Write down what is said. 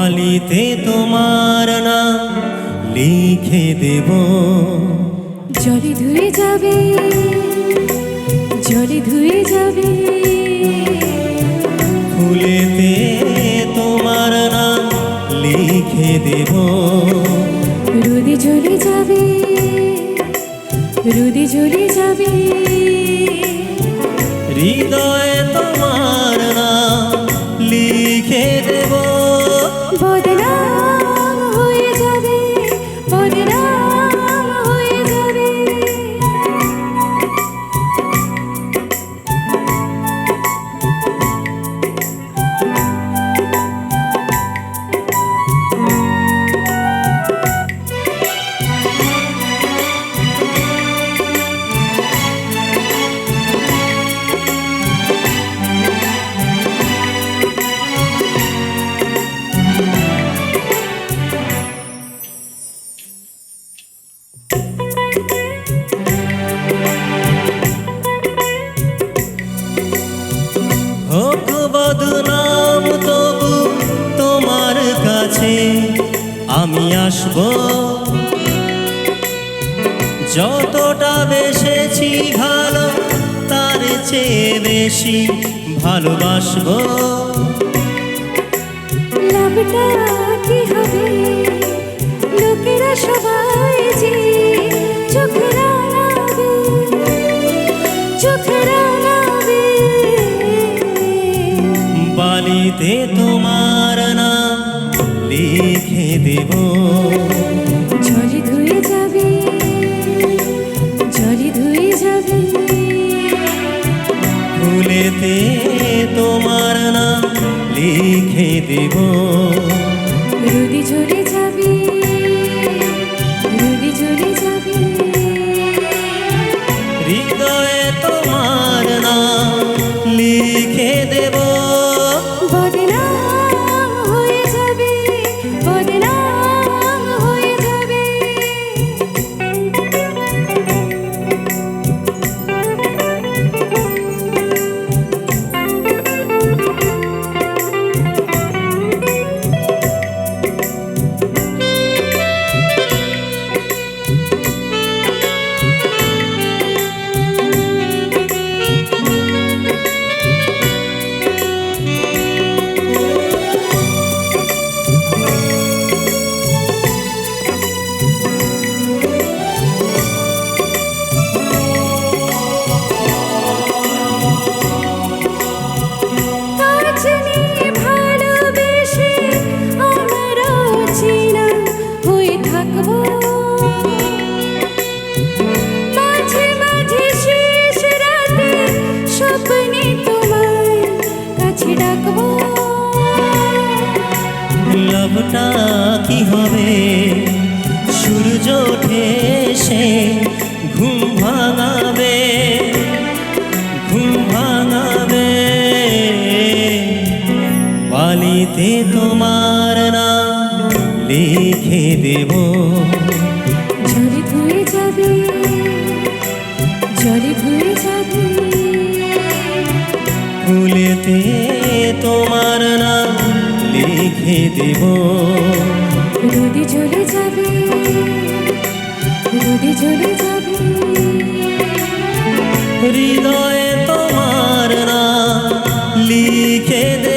বালিতে তোমার নাম লিখে দেব। জলে ধুয়ে যাবে, জলে ধুয়ে যাবে, ফুলেতে তোমার নাম লিখে দেব। রোদে জ্বলে যাবে, রোদে জ্বলে যাবে, হৃদয়ে তোমার নাম লিখে দেব। বদনাম হয়ে যাবে, বদনাম হয়ে যাবে। হোক বদনাম তবু তোমার কাছে আমি আসব। যতটা বেসেছি ভালো তার চেয়ে বেশি ভালোবাসব। লাভটা কি হবে, লোকেরা সবাই যে চোখ রাঙাবে, চোখ রাঙাবে। বালিতে তোমার নাম লিখে দেব। জলে ধুয়ে যাবে, জলে ধুয়ে যাবে, ফুলেতে তোমার নাম লিখে দেব। রোদে জ্বলে যাবে, রোদে জ্বলে যাবে, হৃদয়ে তোমার নাম লিখে দেব। বদনাম হয়ে যাবে, বদনাম হয়ে যাবে। লাভটা কি হবে, সূর্য ওঠে সে ঘুম ভাঙাবে, ঘুম ভাঙাবে। বালিতে তোমার নাম লিখে দেব। জলে ধুয়ে যাবে, জলে ধুয়ে যাবে, ফুলেতে তোমার নাম লিখে দেব। রোদে জ্বলে যাবে, রোদে জ্বলে যাবে, হৃদয়ে তোমার নাম লিখে দেব।